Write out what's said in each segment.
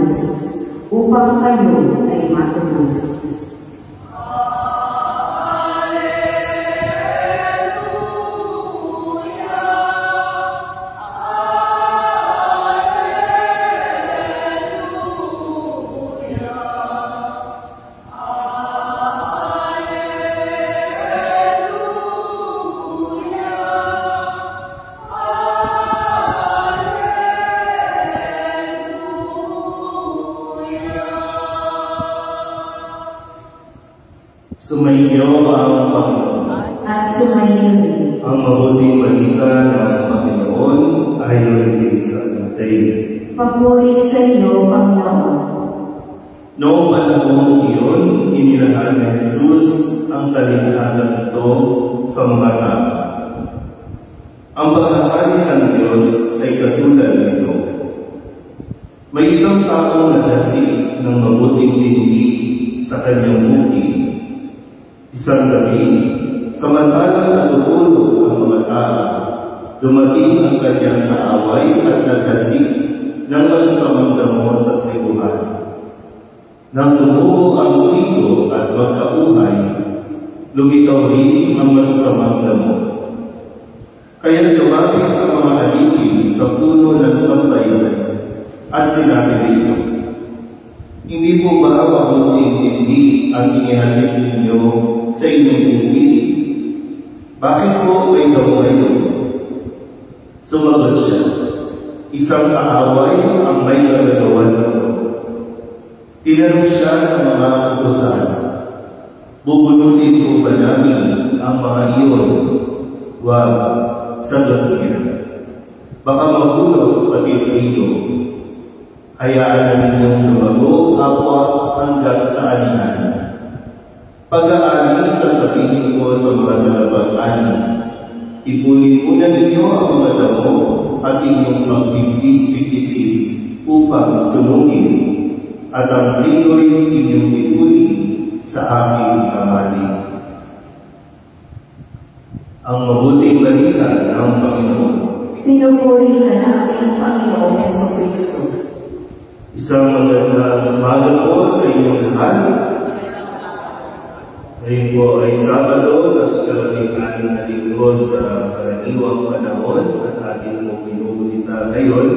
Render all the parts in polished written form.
krus upang kayo ay matubos. Sumainyo ang Panginoon. At sumainyo rin. Ang mabuting balita ng Panginoon ayon kay San Mateo. Papuri sa iyo, Panginoon. Noong panahong iyon, inilahad ni Jesus ang talikhalang ito sa mga tao. Ang paghahari ng Diyos ay katulad nito. May isang taong nadasi ng mabuting dindi sa kanyang bukid. Isang gabi, samantalang natutulog ang mga tao, dumating ang kanyang kaaway at nagkasik ng masasamang damo sa tribuhan. Nang tumubo ang trigo at magkauhay, lumitaw rin ang masasamang damo. Kaya lumapit ang mga alipin sa puno ng sampayan at sinabi rito, "Hindi po ba mabuting dindi ang inihasik ninyo sa inyong bukid? Bakit po may damo ngayon?" Sumagot siya, "Isang kaaway ang may nagagawan nito." Tinanong siya ng mga utusan, "Bubunutin po ba namin ang mga iyon?" "Wag," sagot niya. "Baka mabulok pati ito. Hayaan na ninyong lumago kapwa hanggang sa anihan. Pag-aani sasabihin ko sa mga dalawang-ani, ipunin muna ninyo ang mga damo at inyong magbibis-bibisin upang sunugin, at ang trigo'y inyong ipunin sa aking kamali." Ang mabuting balita ng Panginoon. Pinupuri ka namin, Panginoong Jesucristo. Isang magandang umaga po sa inyong lahat. Ngayon po ay Sabado at ikalabing-anim na linggo sa karaniwang panahon at ating pong binubulita ngayon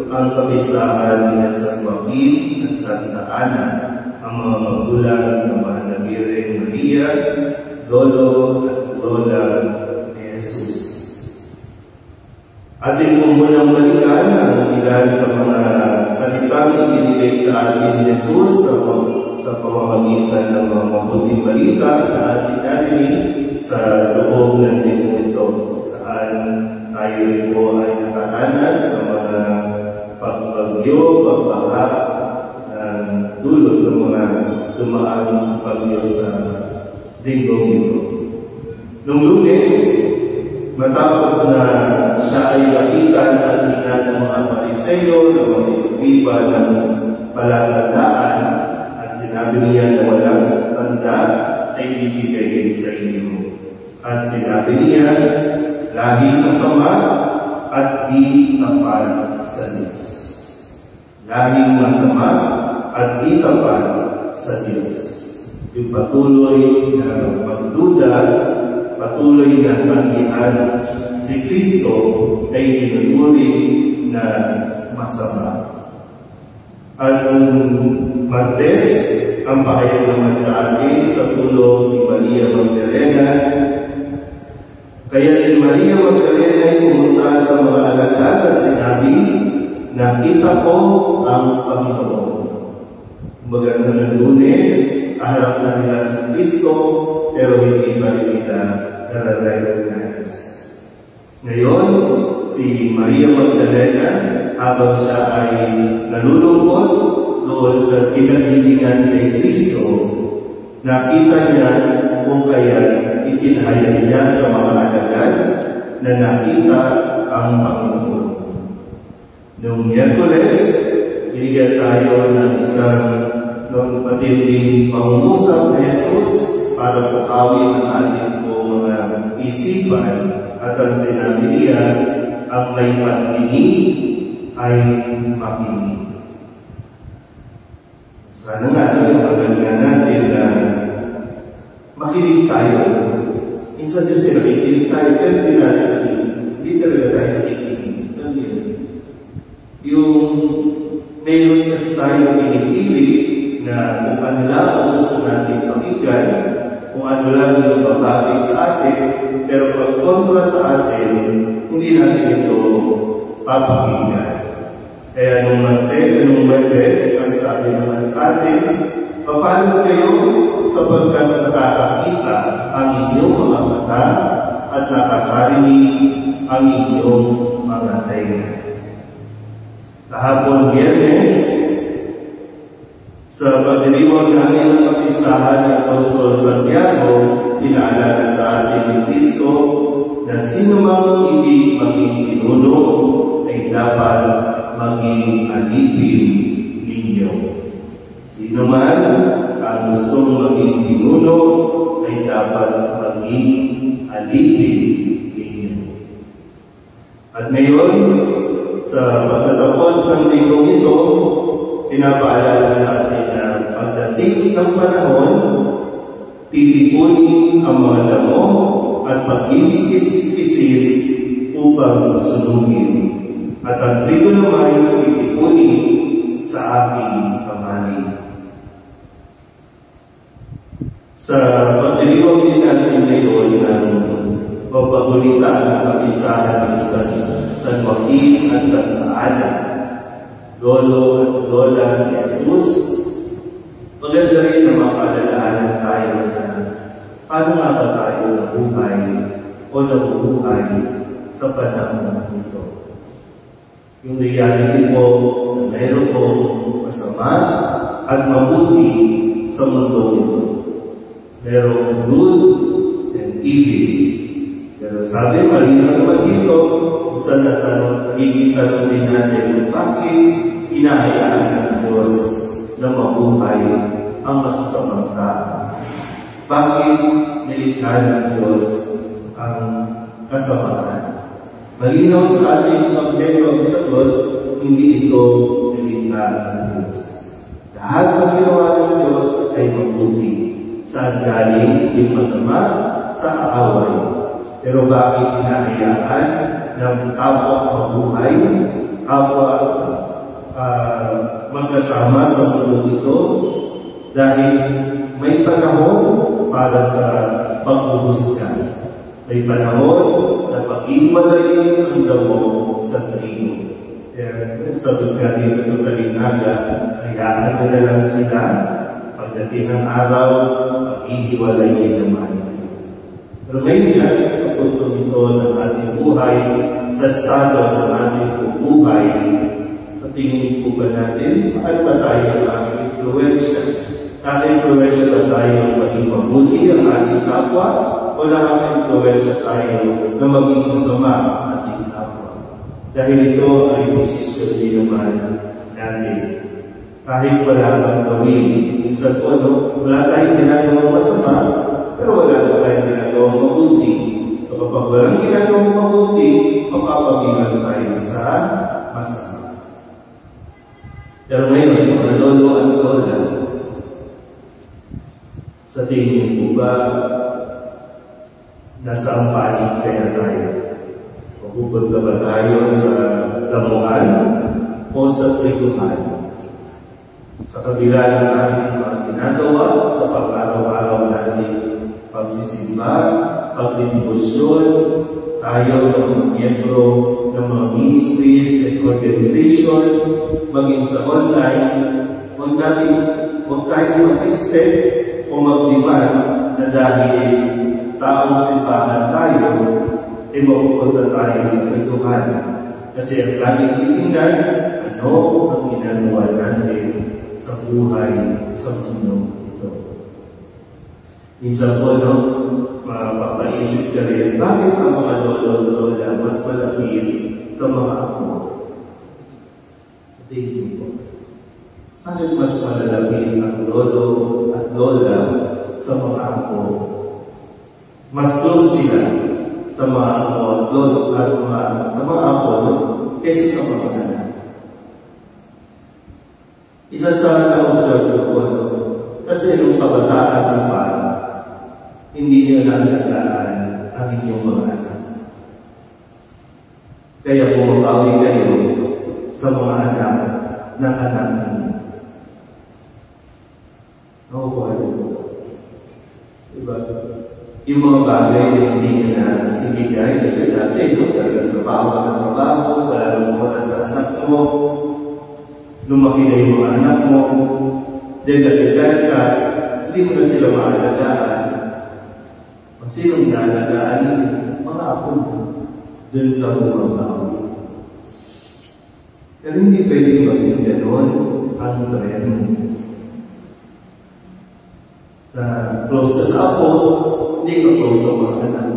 ang kapisahan ni San Joaquin at Santa Ana, ang mga magulang ng mga Birheng Maria, Lolo at Lola ni Jesus. Ating pong munang balikan ang ilan sa mga salitang ibinigay sa atin ni Jesus sa pamamagitan ng mga mabuting balita na ating narinig sa loob ng linggo ito, saan tayo rin po ay nakaranas sa mga pagbagyo, pagbaha na dulot ng mga dumaang bagyo sa linggong ito. Noong Lunes, matapos na siya ay lapitan at tingnan ng mga Pariseo, ng mga Eskriba ng palatandaan, at sinabi niya na walang tanda ay bibigay sa inyo. At sinabi niya, lahing masama at di tapat sa Diyos. Lahing masama at di tapat sa Diyos. Yung patuloy na pagduda, patuloy na tanggihan si Kristo ay tinuturi na masama. At Martes, ang pahayag naman sa atin sa tulong ni Maria Magdalena. Kaya si Maria Magdalena ay pumunta sa mga alagad at sinabi, "Nakita ko ang Panginoon." Maganda ng Lunes, aharap na nila si Kristo, pero hindi pa rin nila nare-recognize. Ngayon, si Maria Magdalena, habang siya ay nalulungkot doon sa kinalilingan kay Kristo, nakita niya kung kaya itinahayag niya sa mga alagad na nakita ang Panginoon. Noong Miyerkules, binigyan tayo ng isang matinding pangungusap ni Jesus para pukawin ang ating mga isipan, at ang sinabi niya, ang may pagdinig ay makinig. Sana nga, maganda natin na makinig tayo. Minsan kasi nakikinig tayo, pero hindi talaga tayo nakikinig. Yung mayroon kasi tayo pinipili na kung ano lang ang gusto natin pakinggan, kung ano lang yung babagay sa atin, pero pag kontra sa atin, hindi natin ito papakinggan. Kaya nung Webes, ang sabi naman sa atin, paano kayo sapagkat nakakakita ang inyong mga mata at nakakarinig ang inyong mga tenga. Kahapon Biyernes, sa pagdiriwang namin ang kapisahan ng Apostol Santiago, pinaalala sa atin ni Cristo na sino mang ibig maging pinuno ay dapat maging alipin ninyo. Sino man ang gustong maging pinuno ay dapat maging alipin ninyo. At ngayon, sa pagtatapos ng linggong ito, pinapaalala sa atin na pagdating ng panahon, titipunin ang mga damo at magkikis-kisir upang sunugin. At ang trigo naman titipunin sa aking kamay. Sa pagdiriwang din natin ngayon ng pagpagulita ng kapisahan ng San Joaquin at Santa Ana, Lolo at Lola ni Jesus, maganda rin na mapaalalahanan tayo na paano nga ba tayo nabuhay o nabubuhay sa panahon ito. Yung reality po na mayroon po masama at mabuti sa mundo ito. Merong good and evil. Pero sabi, malinaw naman dito, isa na nagiging tanong din natin, bakit hinahayaan ng Diyos na mabuhay ang masasamang tao? Bakit nilikha ng Diyos ang kasamaan? Malinaw sa ating pagkero ang sagot, hindi ito nilikha ng Diyos. Lahat ng ginawa ng Diyos ay mabuti. Saan galing yung masama? Sa kaaway. Pero bakit hinahayaan ng kapwa mabuhay, kapwa magkasama sa mundo ito? Dahil may panahon para sa paghuhusga. May panahon na pag-iwalayin ang damo sa trigo. Sabi nga dito sa talinaga, hayaan na lang sila. Pagdating ng araw, pag-iwalayin naman sila. Pero ngayon yan, sa punto nito ng ating buhay, sa estado ng ating buhay, sa tingin po ba natin, paano ba tayo nakaka-influensya? Nakaka-influensya ba tayo maging mabuti ang ating kapwa? O nakaka-influensya tayo na maging masama ang ating kapwa? Dahil ito ay posisyon din naman natin. Kahit wala kang gawin, minsan po, wala tayong ginagawang masama, pero wala na tayong ginagawang mabuti. So kapag walang ginagawang mabuti, mapapagilan tayo sa masama. Pero ngayon, mga lolo at lola, sa tingin po ba, nasa ang panig kaya tayo? Mapupunta ba tayo sa damuhan o sa triguhan? Sa kabila ng ating mga ginagawa, sa pag-araw-araw natin pagsisimba, pagdedibusyon, tayo ng mga miyembro ng mga ministries and organization, maging sa online, huwag tayo mag-expect o mag-demand na dahil taong simbahan tayo, ay mapupunta tayo sa triguhan. Kasi ang laging titingnan, ano ang ginagawa natin sa buhay, sa mundo ito. Minsan po, mapapaisip ka rin, bakit ang mga lolo-lola mas malapit sa mga apo? Tingin po. Bakit mas malalapit ang lolo at lola sa mga apo? Mas close sila sa mga apo at lolo at sa mga apo kaysa sa mga anak. Isa sa na-observe ko yung mga bagay na hindi ka na ibigay kasi dati, no? Talagang trabaho ka ng trabaho, wala nang oras sa anak mo, lumaki na yung mga anak mo, then nagdagal ka, hindi mo na sila maalagaan. Kung sinong naalagaan, mga apo mo, doon ka bumabawi. Pero hindi pwede maging gano'n ang trend. Na close ka sa apo, hindi ka close sa mga anak.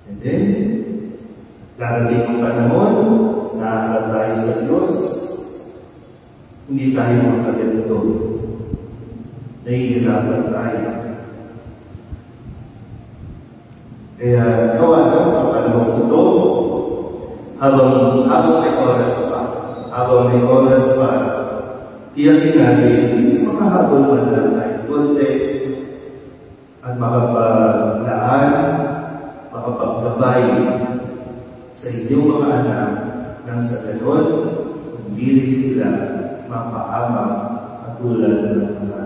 And then, larating ang panahon, naharap tayo sa Diyos, hindi tayo makaganito. Nahihirapan tayo. Kaya gawa na sa panahon ito, habang may oras pa, tiyakin natin, is makahabol man lang tayo konti at makapaglaan, makapaggabay sa inyong mga anak nang sa ganon, hindi rin sila mapahamak at tulad ng mga